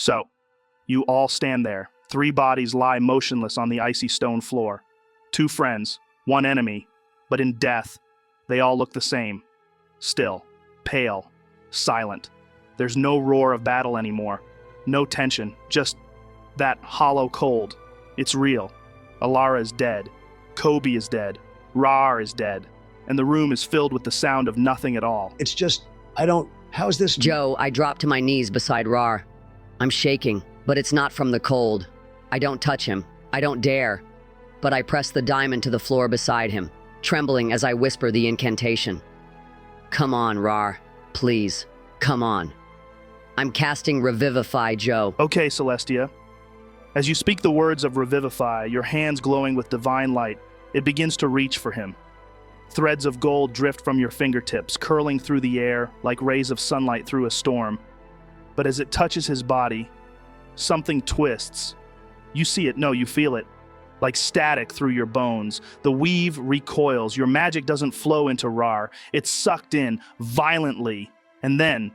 So, you all stand there. 3 bodies lie motionless on the icy stone floor. 2 friends, 1 enemy, but in death, they all look the same. Still, pale, silent. There's no roar of battle anymore. No tension, just that hollow cold. It's real. Alara is dead. Kobe is dead. Raar is dead. And the room is filled with the sound of nothing at all. It's just, how's this? Joe, I drop to my knees beside Raar. I'm shaking, but it's not from the cold. I don't touch him. I don't dare. But I press the diamond to the floor beside him, trembling as I whisper the incantation. Come on, Raar. Please, come on. I'm casting Revivify, Joe. Okay, Celestia. As you speak the words of Revivify, your hands glowing with divine light, it begins to reach for him. Threads of gold drift from your fingertips, curling through the air like rays of sunlight through a storm. But as it touches his body, something twists. You see it, no, you feel it. Like static through your bones. The weave recoils. Your magic doesn't flow into Raar. It's sucked in violently. And then,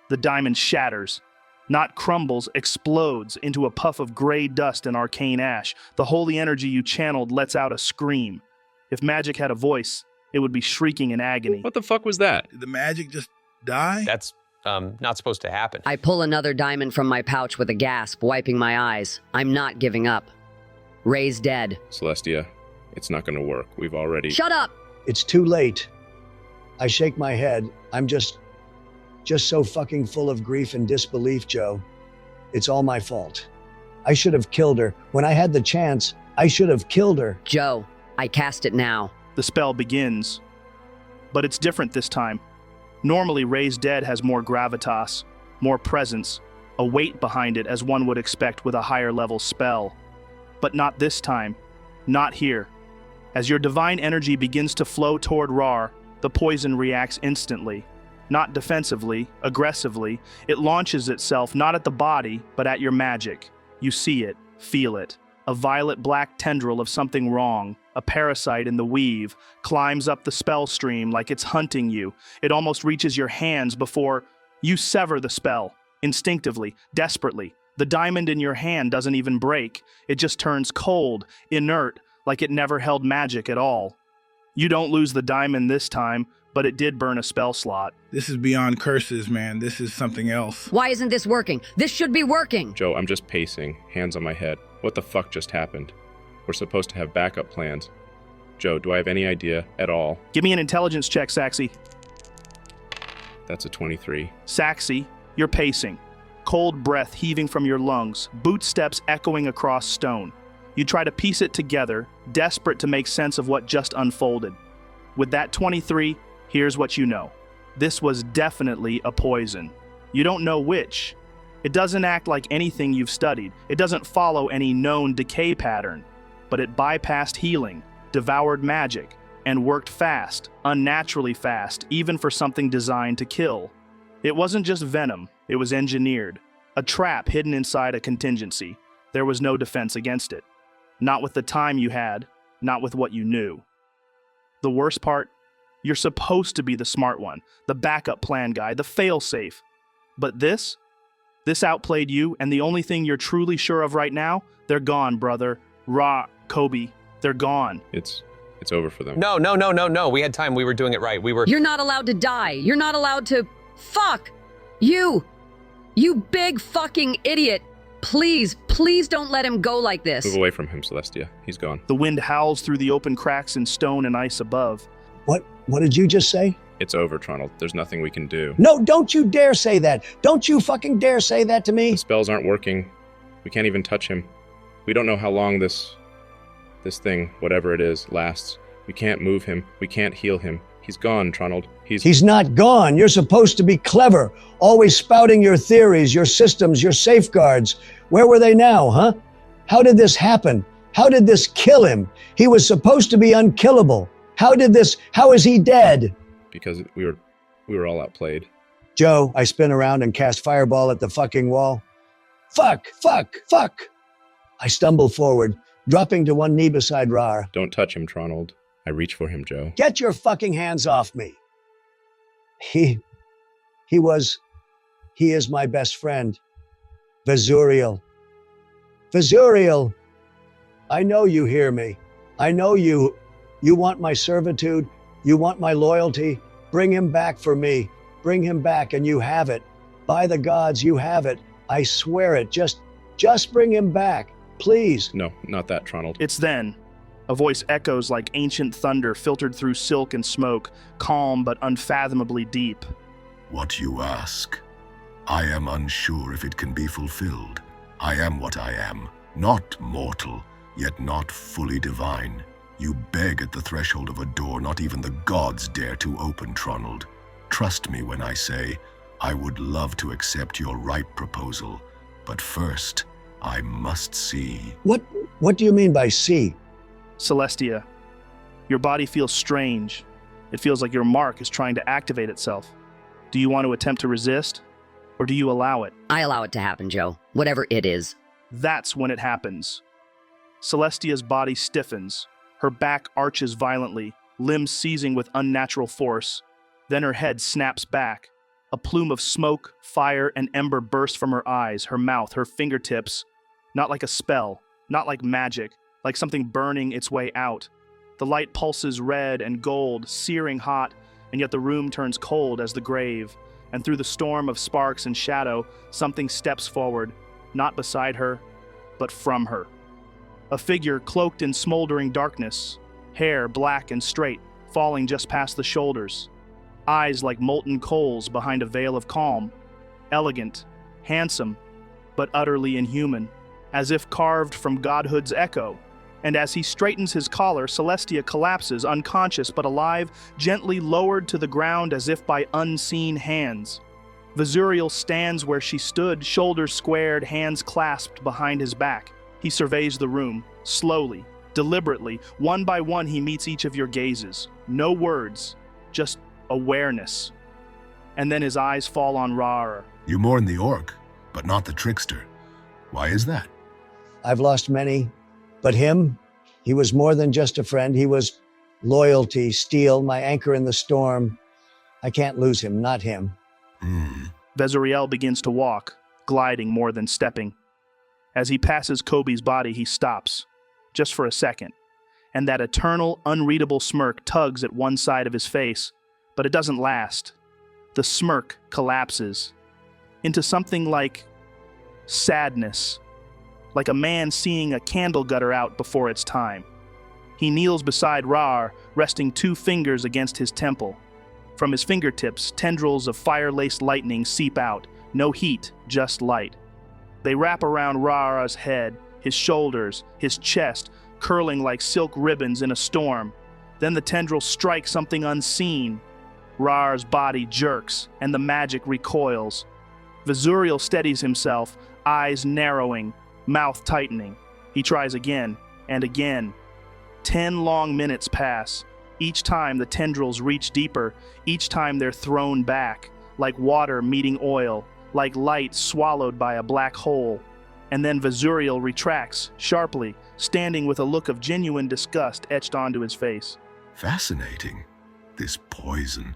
the diamond shatters. Not crumbles, explodes into a puff of gray dust and arcane ash. The holy energy you channeled lets out a scream. If magic had a voice, it would be shrieking in agony. What the fuck was that? Did the magic just die? That's not supposed to happen. I pull another diamond from my pouch with a gasp, wiping my eyes. I'm not giving up. Ray's dead. Celestia, it's not gonna work. We've already... Shut up! It's too late. I shake my head. I'm just so fucking full of grief and disbelief, Joe. It's all my fault. I should have killed her. When I had the chance, I should have killed her. Joe, I cast it now. The spell begins. But it's different this time. Normally, Ray's dead has more gravitas, more presence, a weight behind it as one would expect with a higher level spell. But not this time. Not here. As your divine energy begins to flow toward Raar, the poison reacts instantly. Not defensively, aggressively. It launches itself not at the body, but at your magic. You see it, feel it. A violet-black tendril of something wrong, a parasite in the weave, climbs up the spell stream like it's hunting you. It almost reaches your hands before you sever the spell. Instinctively, desperately. The diamond in your hand doesn't even break. It just turns cold, inert, like it never held magic at all. You don't lose the diamond this time, but it did burn a spell slot. This is beyond curses, man. This is something else. Why isn't this working? This should be working! Joe, I'm just pacing, hands on my head. What the fuck just happened? We're supposed to have backup plans. Joe, do I have any idea at all? Give me an intelligence check, Saxy. That's a 23. Saxy, you're pacing. Cold breath heaving from your lungs, boot steps echoing across stone. You try to piece it together, desperate to make sense of what just unfolded. With that 23, here's what you know. This was definitely a poison. You don't know which. It doesn't act like anything you've studied. It doesn't follow any known decay pattern. But it bypassed healing, devoured magic, and worked fast, unnaturally fast, even for something designed to kill. It wasn't just venom, it was engineered. A trap hidden inside a contingency. There was no defense against it. Not with the time you had, not with what you knew. The worst part? You're supposed to be the smart one, the backup plan guy, the fail-safe. But this outplayed you, and the only thing you're truly sure of right now, they're gone, brother. Raarh, Kobe, they're gone. It's over for them. No. We had time. We were doing it right. You're not allowed to die. You're not allowed to... Fuck! You big fucking idiot! Please don't let him go like this. Move away from him, Celestia. He's gone. The wind howls through the open cracks in stone and ice above. What did you just say? It's over, Tronald. There's nothing we can do. No, don't you dare say that. Don't you fucking dare say that to me. The spells aren't working. We can't even touch him. We don't know how long this thing, whatever it is, lasts. We can't move him. We can't heal him. He's gone, Tronald. He's not gone. You're supposed to be clever, always spouting your theories, your systems, your safeguards. Where were they now, huh? How did this happen? How did this kill him? He was supposed to be unkillable. How is he dead? Because we were all outplayed. Joe, I spin around and cast fireball at the fucking wall. Fuck! I stumble forward, dropping to one knee beside Raarh. Don't touch him, Tronald. I reach for him, Joe. Get your fucking hands off me. He is my best friend. Vizuriel. Vizuriel, I know you hear me. I know you want my servitude. You want my loyalty. Bring him back for me. Bring him back, and you have it. By the gods, you have it. I swear it. Just bring him back, please. No, not that, Tronald. It's then. A voice echoes like ancient thunder filtered through silk and smoke, calm but unfathomably deep. What you ask. I am unsure if it can be fulfilled. I am what I am, not mortal, yet not fully divine. You beg at the threshold of a door not even the gods dare to open, Tronald. Trust me when I say, I would love to accept your right proposal, but first, I must see. What do you mean by see? Celestia, your body feels strange. It feels like your mark is trying to activate itself. Do you want to attempt to resist, or do you allow it? I allow it to happen, Joe. Whatever it is. That's when it happens. Celestia's body stiffens. Her back arches violently, limbs seizing with unnatural force. Then her head snaps back. A plume of smoke, fire, and ember bursts from her eyes, her mouth, her fingertips. Not like a spell, not like magic, like something burning its way out. The light pulses red and gold, searing hot, and yet the room turns cold as the grave. And through the storm of sparks and shadow, something steps forward, not beside her, but from her. A figure cloaked in smoldering darkness, hair black and straight, falling just past the shoulders. Eyes like molten coals behind a veil of calm. Elegant, handsome, but utterly inhuman, as if carved from godhood's echo. And as he straightens his collar, Celestia collapses, unconscious but alive, gently lowered to the ground as if by unseen hands. Vizuriel stands where she stood, shoulders squared, hands clasped behind his back. He surveys the room, slowly, deliberately. One by one he meets each of your gazes. No words, just awareness. And then his eyes fall on Raarh. You mourn the orc, but not the trickster. Why is that? I've lost many, but him, he was more than just a friend. He was loyalty, steel, my anchor in the storm. I can't lose him, not him. Vizuriel begins to walk, gliding more than stepping. As he passes Kobe's body, he stops, just for a second, and that eternal, unreadable smirk tugs at one side of his face, but it doesn't last. The smirk collapses into something like sadness, like a man seeing a candle gutter out before its time. He kneels beside Raarh, resting 2 fingers against his temple. From his fingertips, tendrils of fire-laced lightning seep out. No heat, just light. They wrap around Raarh's head, his shoulders, his chest, curling like silk ribbons in a storm. Then the tendrils strike something unseen. Raarh's body jerks, and the magic recoils. Vizuriel steadies himself, eyes narrowing, mouth tightening. He tries again, and again. 10 long minutes pass. Each time the tendrils reach deeper, each time they're thrown back, like water meeting oil, like light swallowed by a black hole. And then Vizuriel retracts, sharply, standing with a look of genuine disgust etched onto his face. Fascinating. This poison,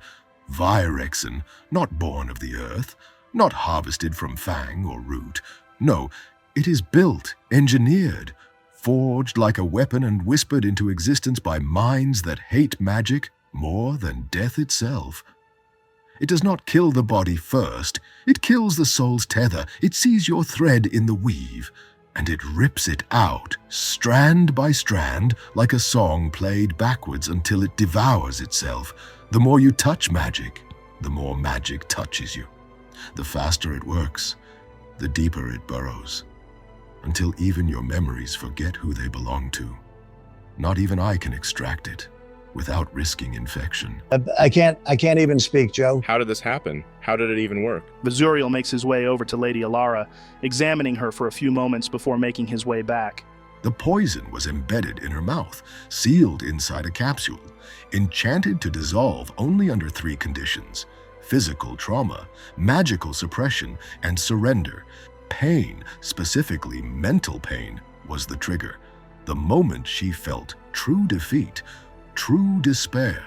Virexen, not born of the earth, not harvested from fang or root. No, it is built, engineered, forged like a weapon and whispered into existence by minds that hate magic more than death itself. It does not kill the body first, it kills the soul's tether, it sees your thread in the weave, and it rips it out, strand by strand, like a song played backwards until it devours itself. The more you touch magic, the more magic touches you. The faster it works, the deeper it burrows, until even your memories forget who they belong to. Not even I can extract it without risking infection. I can't even speak, Joe. How did this happen? How did it even work? Vizuriel makes his way over to Lady Alara, examining her for a few moments before making his way back. The poison was embedded in her mouth, sealed inside a capsule, enchanted to dissolve only under 3 conditions: physical trauma, magical suppression, and surrender. Pain, specifically mental pain, was the trigger. The moment she felt true defeat, true despair,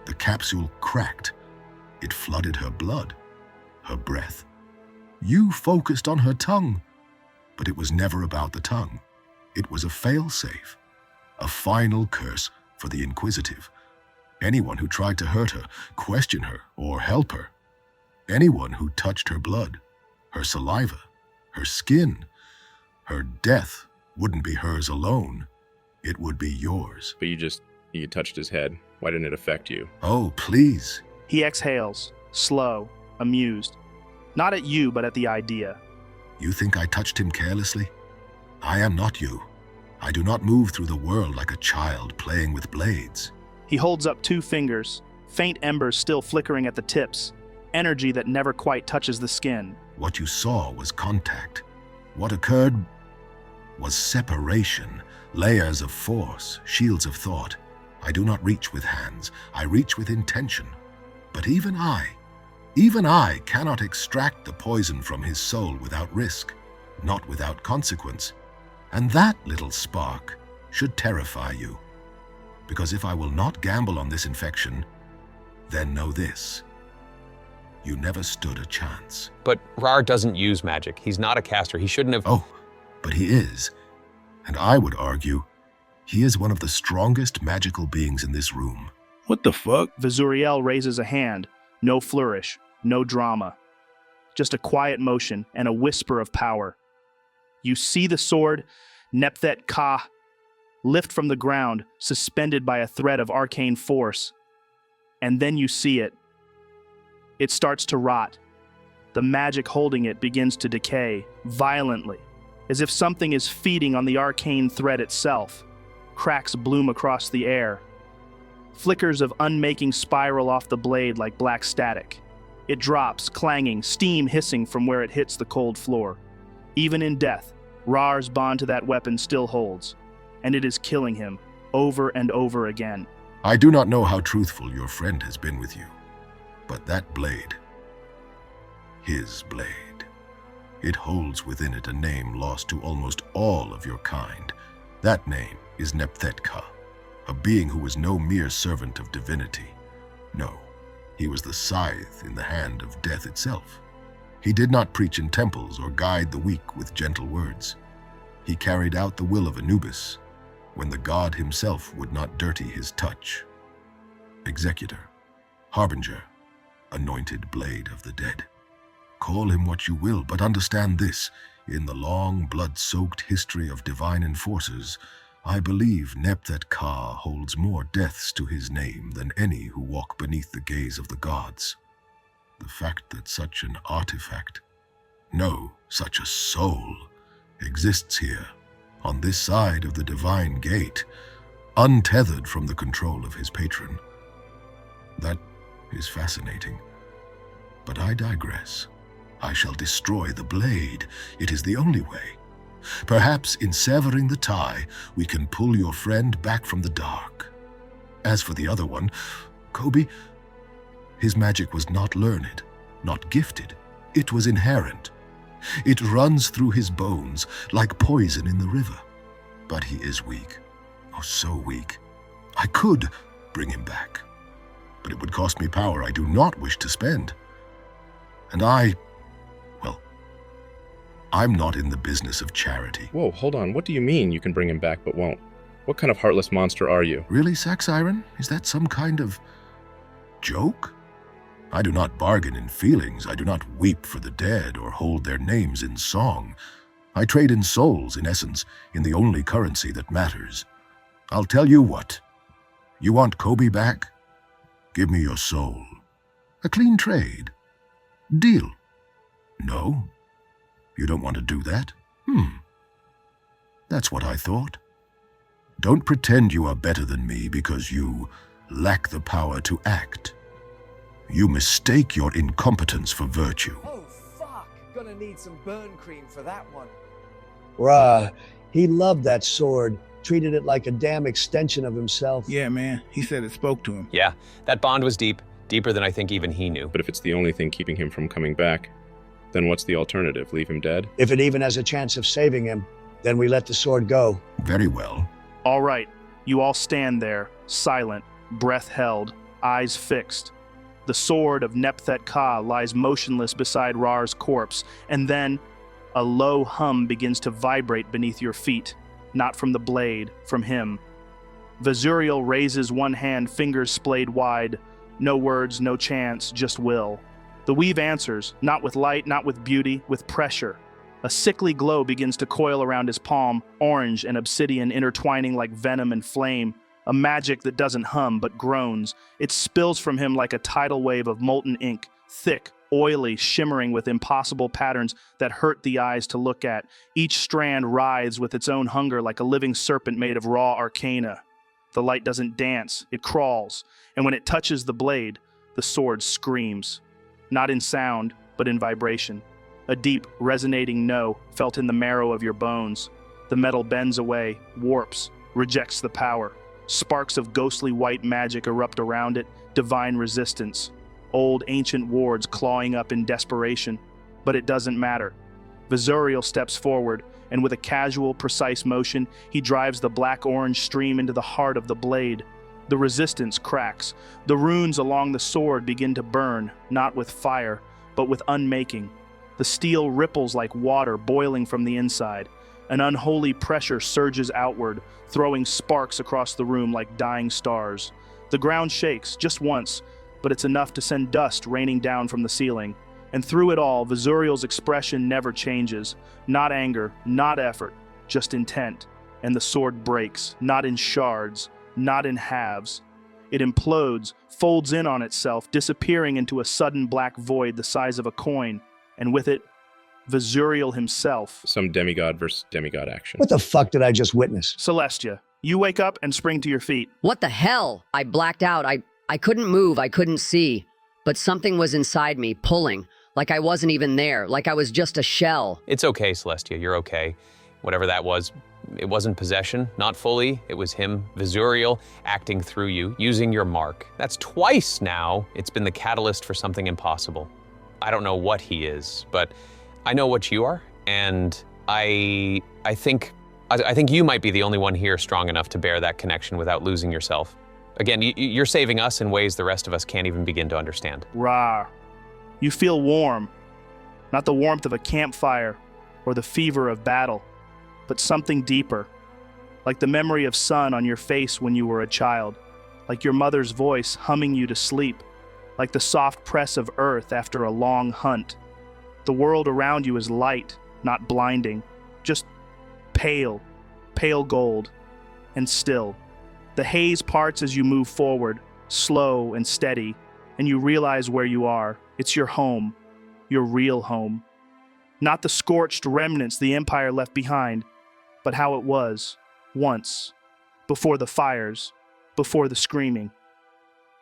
the capsule cracked. It flooded her blood, her breath. You focused on her tongue, but it was never about the tongue. It was a fail-safe, a final curse for the inquisitive. Anyone who tried to hurt her, question her, or help her. Anyone who touched her blood, her saliva, her skin. Her death wouldn't be hers alone. It would be yours. But you touched his head. Why didn't it affect you? Oh, please. He exhales, slow, amused. Not at you, but at the idea. You think I touched him carelessly? I am not you. I do not move through the world like a child playing with blades. He holds up 2 fingers, faint embers still flickering at the tips, energy that never quite touches the skin. What you saw was contact. What occurred was separation, layers of force, shields of thought. I do not reach with hands, I reach with intention. But even I cannot extract the poison from his soul without risk, not without consequence. And that little spark should terrify you. Because if I will not gamble on this infection, then know this. You never stood a chance. But Raar doesn't use magic. He's not a caster. He shouldn't have... Oh, but he is. And I would argue, he is one of the strongest magical beings in this room. What the fuck? Vizuriel raises a hand, no flourish, no drama. Just a quiet motion and a whisper of power. You see the sword, Nepet Ka, lift from the ground, suspended by a thread of arcane force. And then you see it. It starts to rot. The magic holding it begins to decay, violently, as if something is feeding on the arcane thread itself. Cracks bloom across the air. Flickers of unmaking spiral off the blade like black static. It drops, clanging, steam hissing from where it hits the cold floor. Even in death, Raar's bond to that weapon still holds, and it is killing him over and over again. I do not know how truthful your friend has been with you, but that blade, his blade, it holds within it a name lost to almost all of your kind. That name is Nepet Ka, a being who was no mere servant of divinity. No, he was the scythe in the hand of death itself. He did not preach in temples or guide the weak with gentle words. He carried out the will of Anubis when the god himself would not dirty his touch. Executor, harbinger, anointed blade of the dead. Call him what you will, but understand this. In the long, blood-soaked history of divine enforcers, I believe Nepet Ka holds more deaths to his name than any who walk beneath the gaze of the gods. The fact that such an artifact, no, such a soul, exists here, on this side of the divine gate, untethered from the control of his patron. That is fascinating. But I digress. I shall destroy the blade. It is the only way. Perhaps in severing the tie, we can pull your friend back from the dark. As for the other one, Kobe, his magic was not learned, not gifted. It was inherent. It runs through his bones like poison in the river. But he is weak. Oh, so weak. I could bring him back. But it would cost me power I do not wish to spend. And I'm not in the business of charity. Whoa, hold on. What do you mean you can bring him back but won't? What kind of heartless monster are you? Really, Saxiron? Is that some kind of joke? I do not bargain in feelings. I do not weep for the dead or hold their names in song. I trade in souls, in essence, in the only currency that matters. I'll tell you what. You want Kobe back? Give me your soul. A clean trade. Deal. No? You don't want to do that? That's what I thought. Don't pretend you are better than me because you lack the power to act. You mistake your incompetence for virtue. Oh, fuck. Gonna need some burn cream for that one. Raarh, he loved that sword, treated it like a damn extension of himself. Yeah, man. He said it spoke to him. Yeah, that bond was deep, deeper than I think even he knew. But if it's the only thing keeping him from coming back, then what's the alternative? Leave him dead? If it even has a chance of saving him, then we let the sword go. Very well. All right, you all stand there, silent, breath held, eyes fixed. The sword of Nepet Ka lies motionless beside Raar's corpse, and then, A low hum begins to vibrate beneath your feet, not from the blade, from him. Vizuriel raises one hand, fingers splayed wide. No words, no chance, just will. The weave answers, not with light, not with beauty, with pressure. A sickly glow begins to coil around his palm, orange and obsidian intertwining like venom and flame. A magic that doesn't hum, but groans. It spills from him like a tidal wave of molten ink, thick, oily, shimmering with impossible patterns that hurt the eyes to look at. Each strand writhes with its own hunger like a living serpent made of raw arcana. The light doesn't dance, it crawls, and when it touches the blade, the sword screams. Not in sound, but in vibration. A deep, resonating no felt in the marrow of your bones. The metal bends away, warps, rejects the power. Sparks of ghostly white magic erupt around it, divine resistance. Old, ancient wards clawing up in desperation. But it doesn't matter. Vizuriel steps forward, and with a casual, precise motion, he drives the black-orange stream into the heart of the blade. The resistance cracks. The runes along the sword begin to burn, not with fire, but with unmaking. The steel ripples like water boiling from the inside. An unholy pressure surges outward, throwing sparks across the room like dying stars. The ground shakes, just once, but it's enough to send dust raining down from the ceiling. And through it all, Vizuriel's expression never changes. Not anger, not effort, just intent. And the sword breaks, not in shards, not in halves. It implodes, folds in on itself, disappearing into a sudden black void the size of a coin. And with it, Vizuriel himself. Some demigod versus demigod action. What the fuck did I just witness? Celestia, you wake up and spring to your feet. What the hell? I blacked out. I couldn't move. I couldn't see. But something was inside me, pulling. Like I wasn't even there. Like I was just a shell. It's okay, Celestia, you're okay. Whatever that was, it wasn't possession, not fully. It was him, Vizuriel, acting through you, using your mark. That's twice now. It's been the catalyst for something impossible. I don't know what he is, but I know what you are, and I think you might be the only one here strong enough to bear that connection without losing yourself. Again, you're saving us in ways the rest of us can't even begin to understand. Raar. You feel warm, not the warmth of a campfire or the fever of battle, but something deeper, like the memory of sun on your face when you were a child, like your mother's voice humming you to sleep, like the soft press of earth after a long hunt. The world around you is light, not blinding, just pale, pale gold, and still. The haze parts as you move forward, slow and steady, and you realize where you are. It's your home, your real home. Not the scorched remnants the Empire left behind, but how it was, once, before the fires, before the screaming.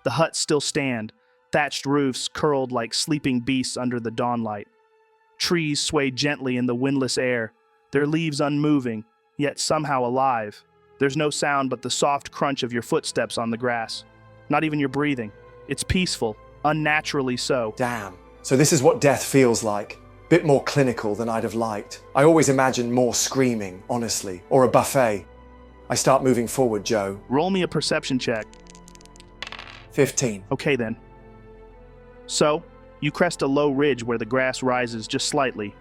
The huts still stand, thatched roofs curled like sleeping beasts under the dawnlight. Trees sway gently in the windless air, their leaves unmoving, yet somehow alive. There's no sound but the soft crunch of your footsteps on the grass. Not even your breathing. It's peaceful, unnaturally so. Damn. So this is what death feels like. Bit more clinical than I'd have liked. I always imagined more screaming, honestly, or a buffet. I start moving forward, Joe. Roll me a perception check. 15. Okay then. So, you crest a low ridge where the grass rises just slightly.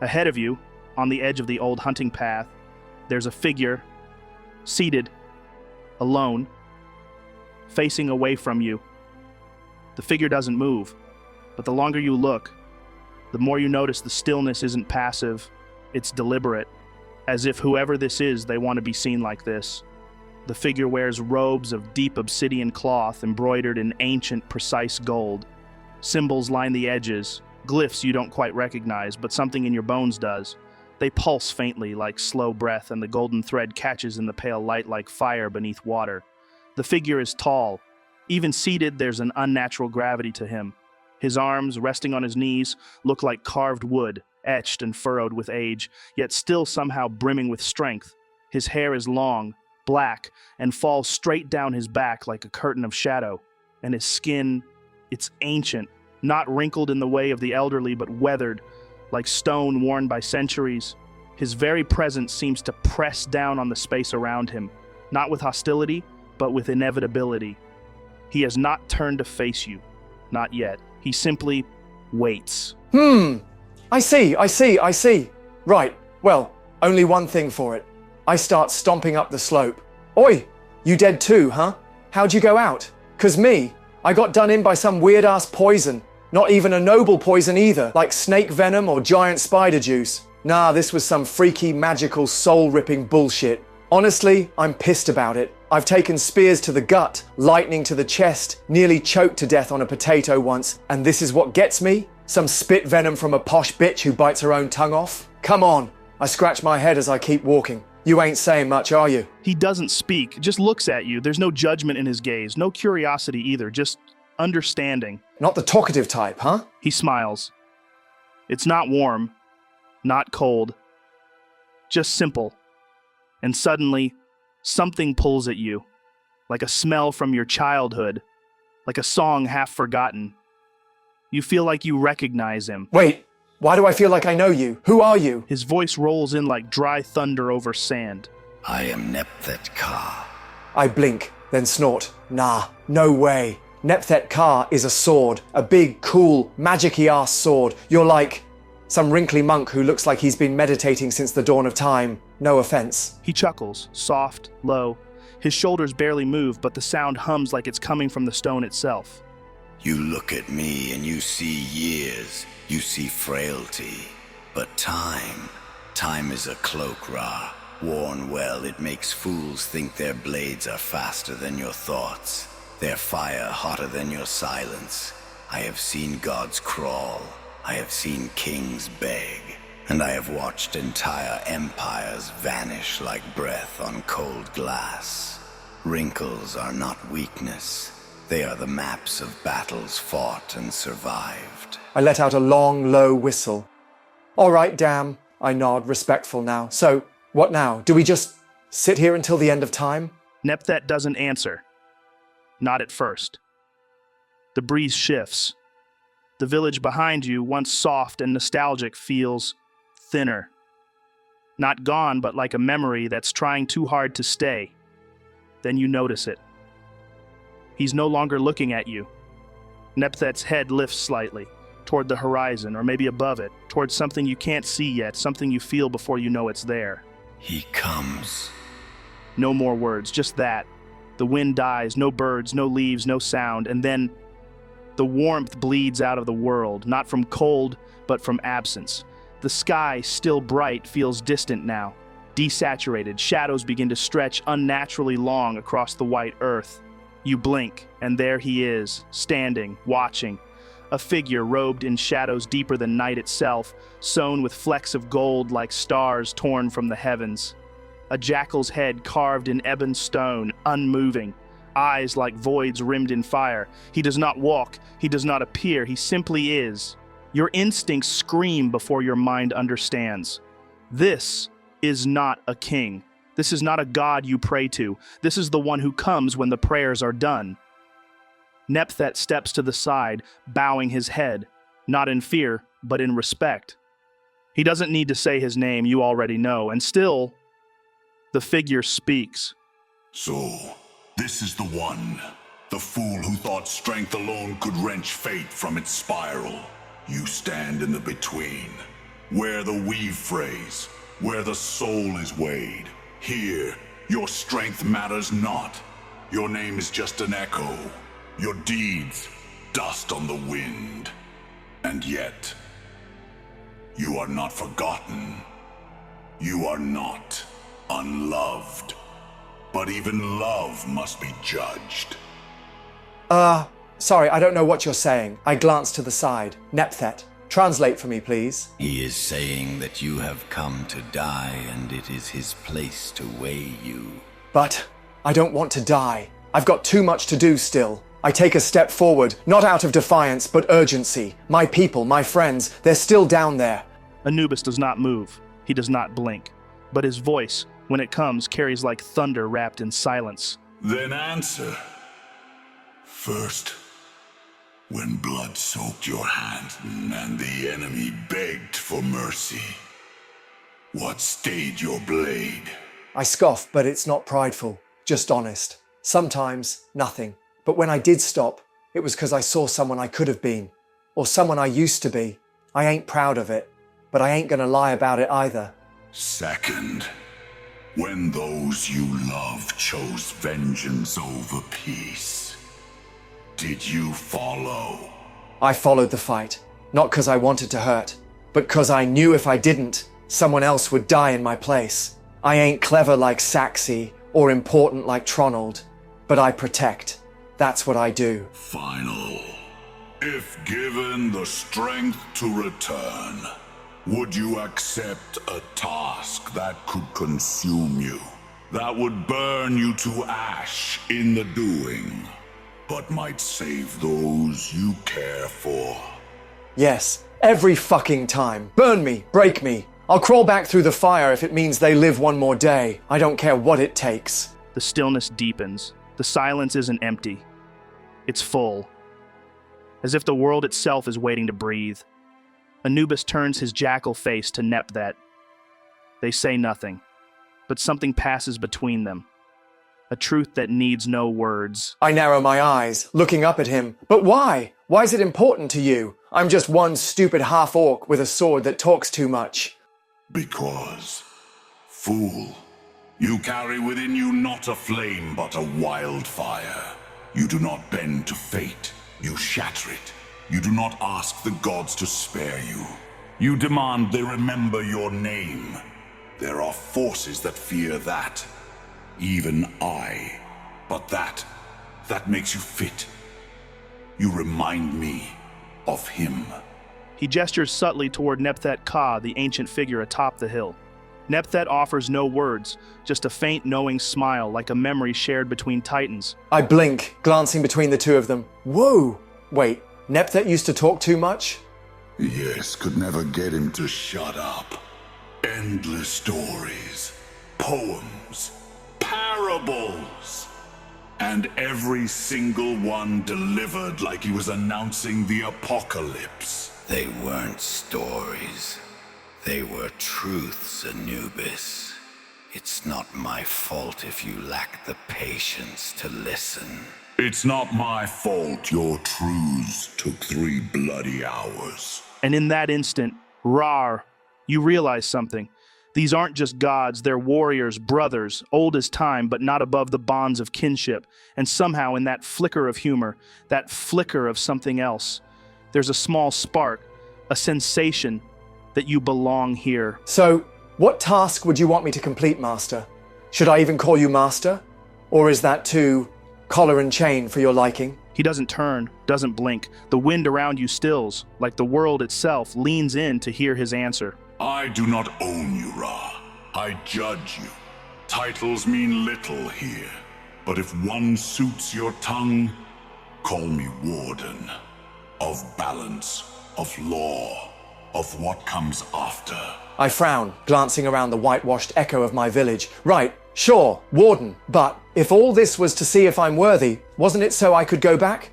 Ahead of you, on the edge of the old hunting path, there's a figure, seated, alone, facing away from you. The figure doesn't move, but the longer you look, the more you notice the stillness isn't passive, it's deliberate, as if whoever this is, they want to be seen like this. The figure wears robes of deep obsidian cloth embroidered in ancient, precise gold. Symbols line the edges, glyphs you don't quite recognize, but something in your bones does. They pulse faintly like slow breath, and the golden thread catches in the pale light like fire beneath water. The figure is tall. Even seated, there's an unnatural gravity to him. His arms, resting on his knees, look like carved wood, etched and furrowed with age, yet still somehow brimming with strength. His hair is long, black, and falls straight down his back like a curtain of shadow. And his skin, it's ancient, not wrinkled in the way of the elderly, but weathered, like stone worn by centuries. His very presence seems to press down on the space around him, not with hostility, but with inevitability. He has not turned to face you. Not yet. He simply waits. I see. Right, well, only one thing for it. I start stomping up the slope. Oi, you dead too, huh? How'd you go out? 'Cause me, I got done in by some weird-ass poison. Not even a noble poison either, like snake venom or giant spider juice. Nah, this was some freaky, magical, soul-ripping bullshit. Honestly, I'm pissed about it. I've taken spears to the gut, lightning to the chest, nearly choked to death on a potato once, and this is what gets me? Some spit venom from a posh bitch who bites her own tongue off? Come on. I scratch my head as I keep walking. You ain't saying much, are you? He doesn't speak, just looks at you. There's no judgment in his gaze, no curiosity either, just understanding. Not the talkative type, huh? He smiles. It's not warm, not cold, just simple. And suddenly, something pulls at you, like a smell from your childhood, like a song half forgotten. You feel like you recognize him. Wait, why do I feel like I know you? Who are you? His voice rolls in like dry thunder over sand. I am Nepet Ka. I blink, then snort. Nah, no way. Nepet Ka is a sword, a big, cool, magic-y ass sword. You're like some wrinkly monk who looks like he's been meditating since the dawn of time. No offense. He chuckles, soft, low. His shoulders barely move, but the sound hums like it's coming from the stone itself. You look at me and you see years, you see frailty. But time is a cloak, Raarh. Worn well, it makes fools think their blades are faster than your thoughts, their fire hotter than your silence. I have seen gods crawl, I have seen kings beg, and I have watched entire empires vanish like breath on cold glass. Wrinkles are not weakness. They are the maps of battles fought and survived. I let out a long, low whistle. All right, damn. I nod, respectful now. So, what now? Do we just sit here until the end of time? Nepet doesn't answer. Not at first. The breeze shifts. The village behind you, once soft and nostalgic, feels thinner. Not gone, but like a memory that's trying too hard to stay. Then you notice it. He's no longer looking at you. Nepet's head lifts slightly, toward the horizon, or maybe above it, towards something you can't see yet, something you feel before you know it's there. He comes. No more words, just that. The wind dies, no birds, no leaves, no sound, and then the warmth bleeds out of the world, not from cold, but from absence. The sky, still bright, feels distant now. Desaturated, shadows begin to stretch unnaturally long across the white earth. You blink, and there he is, standing, watching. A figure robed in shadows deeper than night itself, sewn with flecks of gold like stars torn from the heavens. A jackal's head carved in ebon stone, unmoving. Eyes like voids rimmed in fire. He does not walk, he does not appear, he simply is. Your instincts scream before your mind understands. This is not a king. This is not a god you pray to. This is the one who comes when the prayers are done. Nepet steps to the side, bowing his head, not in fear, but in respect. He doesn't need to say his name, you already know, and still, the figure speaks. So, this is the one. The fool who thought strength alone could wrench fate from its spiral. You stand in the between, where the weave frays, where the soul is weighed. Here, your strength matters not. Your name is just an echo. Your deeds, dust on the wind. And yet, you are not forgotten. You are not unloved. But even love must be judged. Sorry, I don't know what you're saying. I glance to the side. Nepet, translate for me, please. He is saying that you have come to die, and it is his place to weigh you. But I don't want to die. I've got too much to do still. I take a step forward, not out of defiance, but urgency. My people, my friends, they're still down there. Anubis does not move. He does not blink. But his voice, when it comes, carries like thunder wrapped in silence. Then answer. First, when blood soaked your hands and the enemy begged for mercy, what stayed your blade? I scoff, but it's not prideful, just honest. Sometimes, nothing. But when I did stop, it was because I saw someone I could have been, or someone I used to be. I ain't proud of it, but I ain't gonna lie about it either. Second, when those you love chose vengeance over peace, did you follow? I followed the fight, not 'cause I wanted to hurt, but 'cause I knew if I didn't, someone else would die in my place. I ain't clever like Saxi or important like Tronald, but I protect. That's what I do. Final. If given the strength to return, would you accept a task that could consume you? That would burn you to ash in the doing, but might save those you care for? Yes, every fucking time. Burn me, break me. I'll crawl back through the fire if it means they live one more day. I don't care what it takes. The stillness deepens. The silence isn't empty. It's full. As if the world itself is waiting to breathe. Anubis turns his jackal face to Nepet. They say nothing, but something passes between them. A truth that needs no words. I narrow my eyes, looking up at him. But why? Why is it important to you? I'm just one stupid half-orc with a sword that talks too much. Because, fool, you carry within you not a flame but a wildfire. You do not bend to fate, you shatter it. You do not ask the gods to spare you. You demand they remember your name. There are forces that fear that. Even I. But that makes you fit. You remind me of him. He gestures subtly toward Nepet Ka, the ancient figure atop the hill. Nepet offers no words, just a faint knowing smile like a memory shared between titans. I blink, glancing between the two of them. Whoa! Wait, Nepet used to talk too much? Yes, could never get him to shut up. Endless stories, poems, parables. And every single one delivered like he was announcing the apocalypse. They weren't stories. They were truths, Anubis. It's not my fault if you lack the patience to listen. It's not my fault your truths took 3 bloody hours. And in that instant, Raar, you realize something. These aren't just gods, they're warriors, brothers, old as time, but not above the bonds of kinship. And somehow in that flicker of humor, that flicker of something else, there's a small spark, a sensation that you belong here. So, what task would you want me to complete, Master? Should I even call you Master? Or is that too collar and chain for your liking? He doesn't turn, doesn't blink. The wind around you stills, like the world itself leans in to hear his answer. I do not own you, Raarh. I judge you. Titles mean little here. But if one suits your tongue, call me Warden. Of balance, of law, of what comes after. I frown, glancing around the whitewashed echo of my village. Right, sure, Warden, but if all this was to see if I'm worthy, wasn't it so I could go back?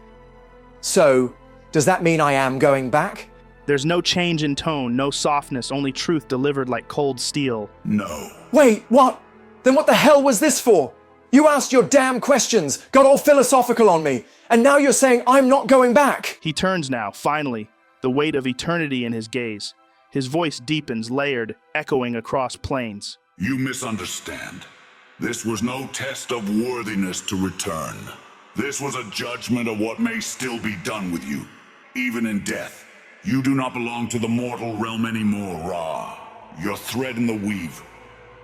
So, does that mean I am going back? There's no change in tone, no softness, only truth delivered like cold steel. No. Wait, what? Then what the hell was this for? You asked your damn questions, got all philosophical on me, and now you're saying I'm not going back. He turns now, finally, the weight of eternity in his gaze. His voice deepens, layered, echoing across plains. You misunderstand. This was no test of worthiness to return. This was a judgment of what may still be done with you, even in death. You do not belong to the mortal realm anymore, Raarh. Your thread in the weave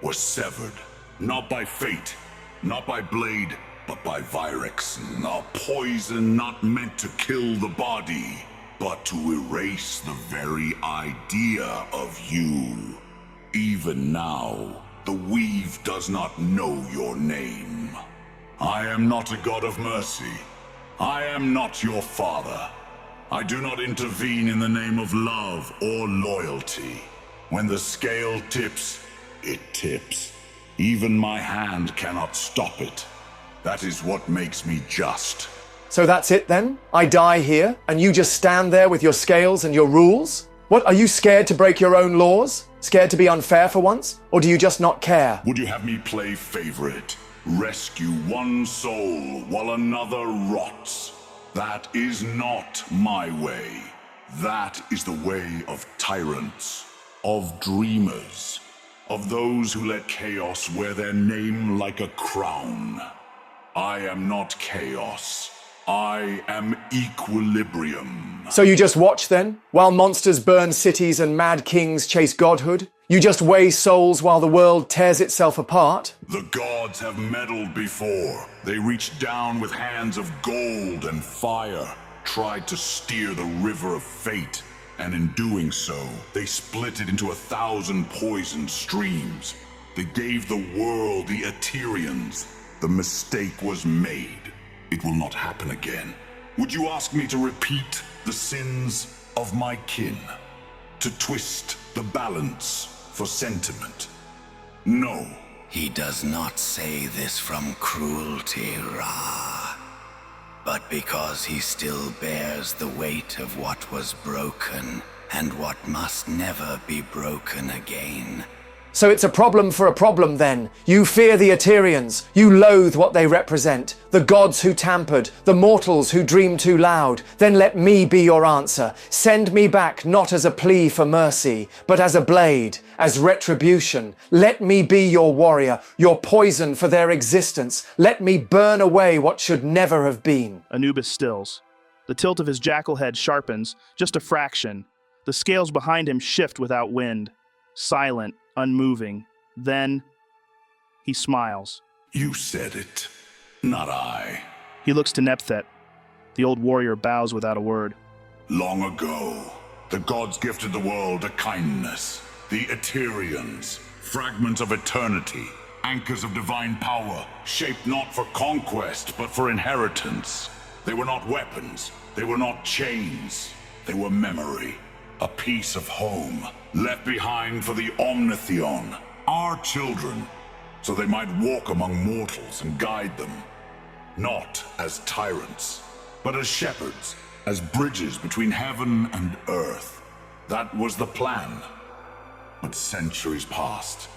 was severed, not by fate, not by blade, but by Virexen, a poison not meant to kill the body, but to erase the very idea of you. Even now, the weave does not know your name. I am not a god of mercy. I am not your father. I do not intervene in the name of love or loyalty. When the scale tips, it tips. Even my hand cannot stop it. That is what makes me just. So that's it then? I die here, and you just stand there with your scales and your rules? What, are you scared to break your own laws? Scared to be unfair for once? Or do you just not care? Would you have me play favorite? Rescue one soul while another rots? That is not my way. That is the way of tyrants. of dreamers, of those who let chaos wear their name like a crown. I am not chaos. I am equilibrium. So you just watch then, while monsters burn cities and mad kings chase godhood? You just weigh souls while the world tears itself apart? The gods have meddled before. They reached down with hands of gold and fire, tried to steer the river of fate, and in doing so, they split it into 1,000 poisoned streams. They gave the world the Eterians. The mistake was made. It will not happen again. Would you ask me to repeat the sins of my kin? To twist the balance for sentiment? No. He does not say this from cruelty, Raarh, but because he still bears the weight of what was broken and what must never be broken again. So it's a problem for a problem then. You fear the Eterians. You loathe what they represent. The gods who tampered, the mortals who dream too loud. Then let me be your answer. Send me back not as a plea for mercy, but as a blade, as retribution. Let me be your warrior, your poison for their existence. Let me burn away what should never have been. Anubis stills. The tilt of his jackal head sharpens, just a fraction. The scales behind him shift without wind. Silent, unmoving. Then, he smiles. You said it, not I. He looks to Nepet. The old warrior bows without a word. Long ago, the gods gifted the world a kindness. The Eterians, fragments of eternity, anchors of divine power, shaped not for conquest, but for inheritance. They were not weapons. They were not chains. They were memory. A piece of home, left behind for the Omnitheon, our children, so they might walk among mortals and guide them. Not as tyrants, but as shepherds, as bridges between heaven and earth. That was the plan. But centuries passed,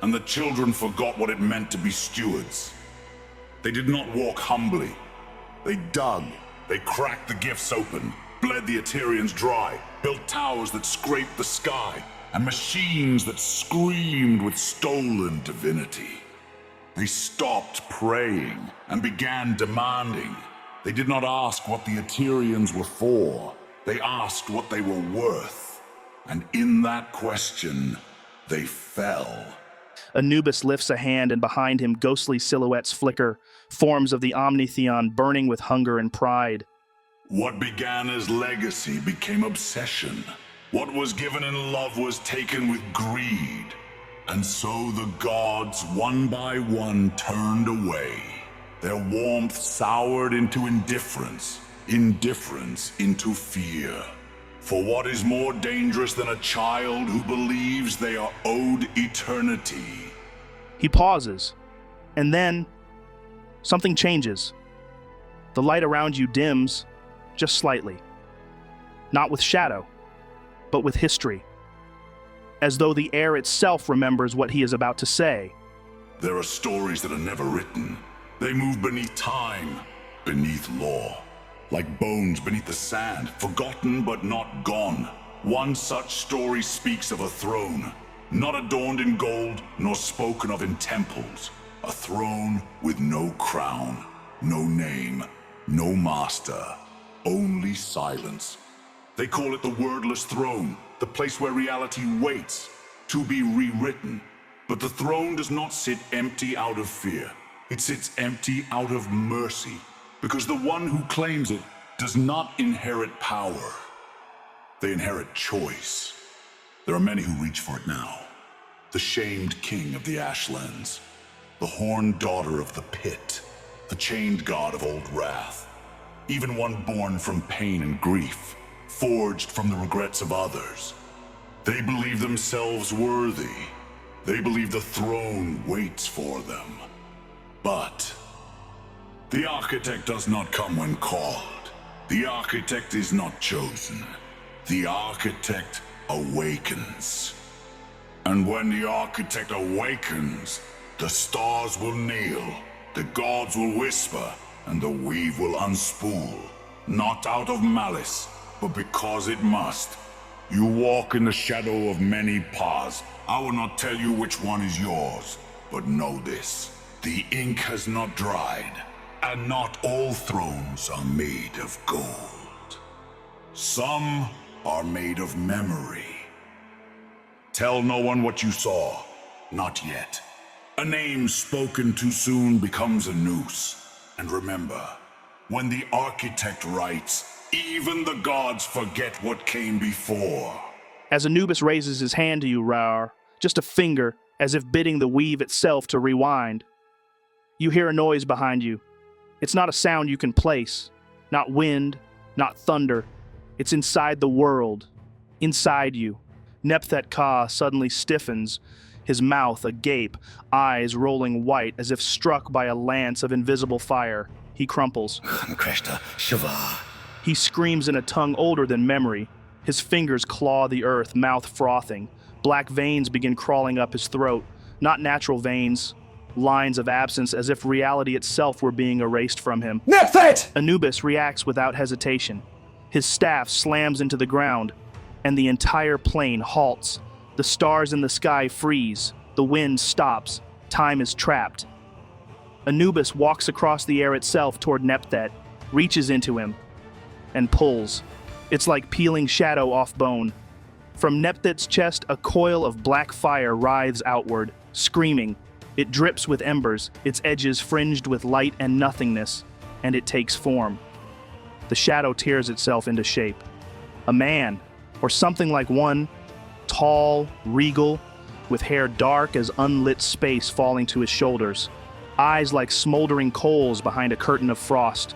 and the children forgot what it meant to be stewards. They did not walk humbly. They dug, they cracked the gifts open, bled the Eterians dry, built towers that scraped the sky, and machines that screamed with stolen divinity. They stopped praying and began demanding. They did not ask what the Eterians were for. They asked what they were worth. And in that question, they fell. Anubis lifts a hand, and behind him ghostly silhouettes flicker, forms of the Omnitheon burning with hunger and pride. What began as legacy became obsession. What was given in love was taken with greed. And so the gods, one by one, turned away. Their warmth soured into indifference, indifference into fear. For what is more dangerous than a child who believes they are owed eternity? He pauses, and then something changes. The light around you dims, just slightly. Not with shadow, but with history. As though the air itself remembers what he is about to say. There are stories that are never written. They move beneath time, beneath law. Like bones beneath the sand, forgotten but not gone. One such story speaks of a throne, not adorned in gold, nor spoken of in temples. A throne with no crown, no name, no master. Only silence. They call it the wordless throne, the place where reality waits to be rewritten. But the throne does not sit empty out of fear. It sits empty out of mercy, because the one who claims it does not inherit power. They inherit choice. There are many who reach for it now. The shamed king of the Ashlands, the horned daughter of the pit, the chained god of old wrath. Even one born from pain and grief, forged from the regrets of others. They believe themselves worthy. They believe the throne waits for them. But the architect does not come when called. The architect is not chosen. The architect awakens. And when the architect awakens, the stars will kneel, the gods will whisper, and the weave will unspool, not out of malice, but because it must. You walk in the shadow of many paths. I will not tell you which one is yours, but know this. The ink has not dried, and not all thrones are made of gold. Some are made of memory. Tell no one what you saw, not yet. A name spoken too soon becomes a noose. And remember, when the architect writes, even the gods forget what came before. As Anubis raises his hand to you, Raar, just a finger, as if bidding the weave itself to rewind, you hear a noise behind you. It's not a sound you can place, not wind, not thunder. It's inside the world, inside you. Nepet Ka suddenly stiffens, his mouth agape, eyes rolling white as if struck by a lance of invisible fire. He crumples. He screams in a tongue older than memory. His fingers claw the earth, mouth frothing. Black veins begin crawling up his throat. Not natural veins, lines of absence as if reality itself were being erased from him. Nepet! Anubis reacts without hesitation. His staff slams into the ground, and the entire plane halts. The stars in the sky freeze. The wind stops. Time is trapped. Anubis walks across the air itself toward Nepet, reaches into him, and pulls. It's like peeling shadow off bone. From Nepet's chest, a coil of black fire writhes outward, screaming. It drips with embers, its edges fringed with light and nothingness, and it takes form. The shadow tears itself into shape. A man, or something like one, tall, regal, with hair dark as unlit space falling to his shoulders, eyes like smoldering coals behind a curtain of frost,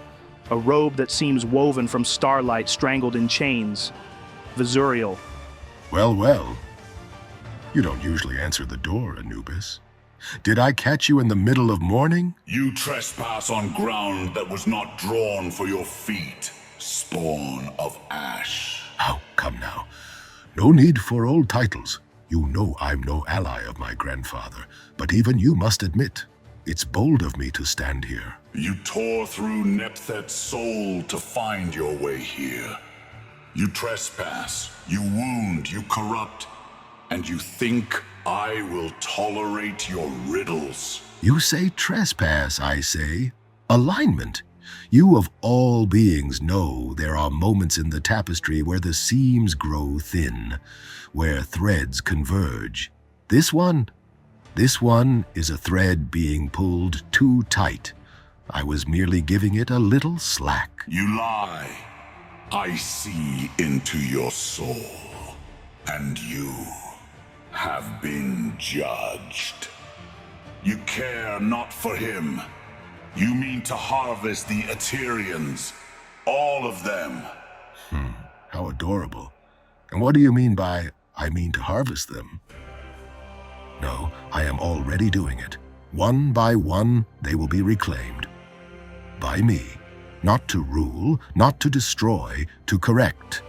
a robe that seems woven from starlight strangled in chains. Vizuriel. Well, well. You don't usually answer the door, Anubis. Did I catch you in the middle of morning? You trespass on ground that was not drawn for your feet, spawn of ash. Oh, come now. No need for old titles. You know I'm no ally of my grandfather, but even you must admit, it's bold of me to stand here. You tore through Nepet's soul to find your way here. You trespass, you wound, you corrupt, and you think I will tolerate your riddles. You say trespass, I say. Alignment. You of all beings know there are moments in the tapestry where the seams grow thin, where threads converge. This one is a thread being pulled too tight. I was merely giving it a little slack. You lie. I see into your soul, and you have been judged. You care not for him. You mean to harvest the Eterians, all of them. How adorable. And what do you mean by, I mean to harvest them? No, I am already doing it. One by one, they will be reclaimed. By me. Not to rule, not to destroy, to correct.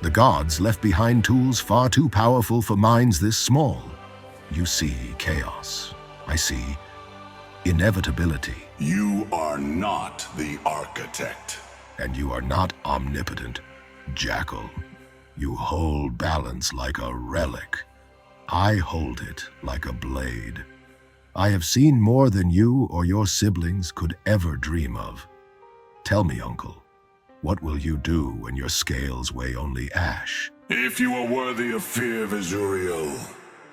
The gods left behind tools far too powerful for minds this small. You see chaos. I see inevitability. You are not the architect. And you are not omnipotent, Jackal. You hold balance like a relic. I hold it like a blade. I have seen more than you or your siblings could ever dream of. Tell me, Uncle, what will you do when your scales weigh only ash? If you were worthy of fear, Vizuriel,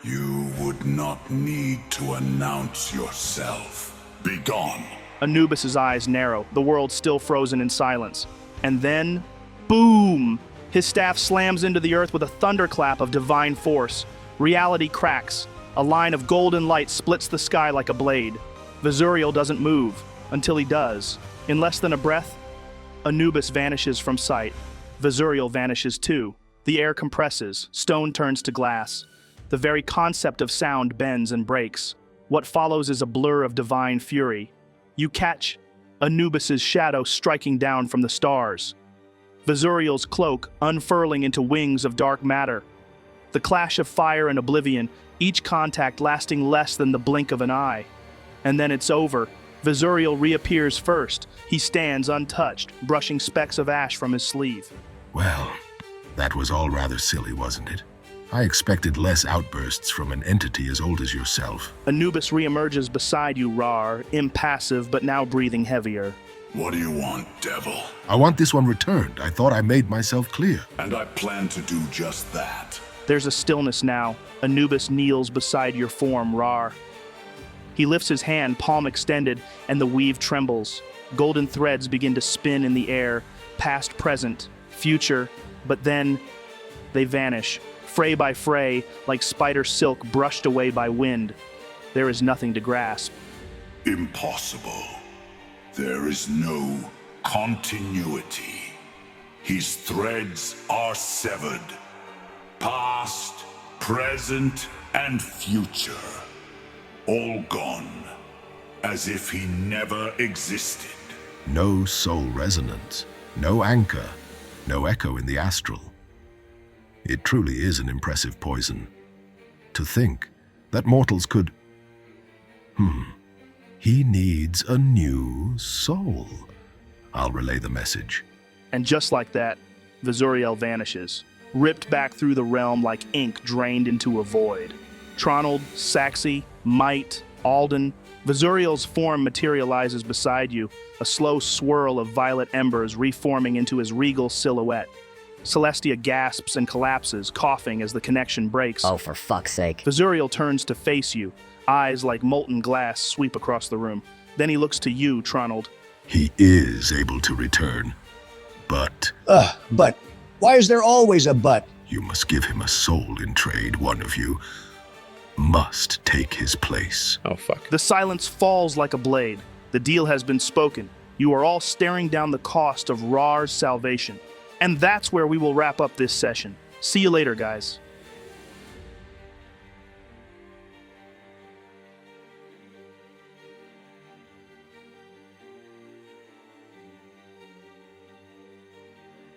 you would not need to announce yourself. Be gone. Anubis's eyes narrow, the world still frozen in silence. And then, boom! His staff slams into the earth with a thunderclap of divine force. Reality cracks. A line of golden light splits the sky like a blade. Vizuriel doesn't move, until he does. In less than a breath, Anubis vanishes from sight. Vizuriel vanishes too. The air compresses, stone turns to glass. The very concept of sound bends and breaks. What follows is a blur of divine fury. You catch Anubis's shadow striking down from the stars. Vizuriel's cloak unfurling into wings of dark matter. The clash of fire and oblivion, each contact lasting less than the blink of an eye. And then it's over. Vizuriel reappears first. He stands untouched, brushing specks of ash from his sleeve. Well, That was all rather silly, wasn't it? I expected less outbursts from an entity as old as yourself. Anubis reemerges beside you, Raar, impassive but now breathing heavier. What do you want, devil? I want this one returned. I thought I made myself clear. And I plan to do just that. There's a stillness now. Anubis kneels beside your form, Raar. He lifts his hand, palm extended, and the weave trembles. Golden threads begin to spin in the air, past, present, future, but then they vanish, fray by fray, like spider silk brushed away by wind. There is nothing to grasp. Impossible. There is no continuity. His threads are severed. Past, present, and future. All gone, as if he never existed. No soul resonance, no anchor, no echo in the astral. It truly is an impressive poison. To think that mortals could... He needs a new soul. I'll relay the message. And just like that, Vizuriel vanishes, ripped back through the realm like ink drained into a void. Tronald, Saxi, Mite, Alden, Vizuriel's form materializes beside you, a slow swirl of violet embers reforming into his regal silhouette. Celestia gasps and collapses, coughing as the connection breaks. Oh, for fuck's sake. Vizuriel turns to face you, eyes like molten glass sweep across the room. Then he looks to you, Tronald. He is able to return, but... But why is there always a but? You must give him a soul in trade, one of you. Must take his place. Oh, fuck. The silence falls like a blade. The deal has been spoken. You are all staring down the cost of Raar's salvation. And that's where we will wrap up this session. See you later, guys.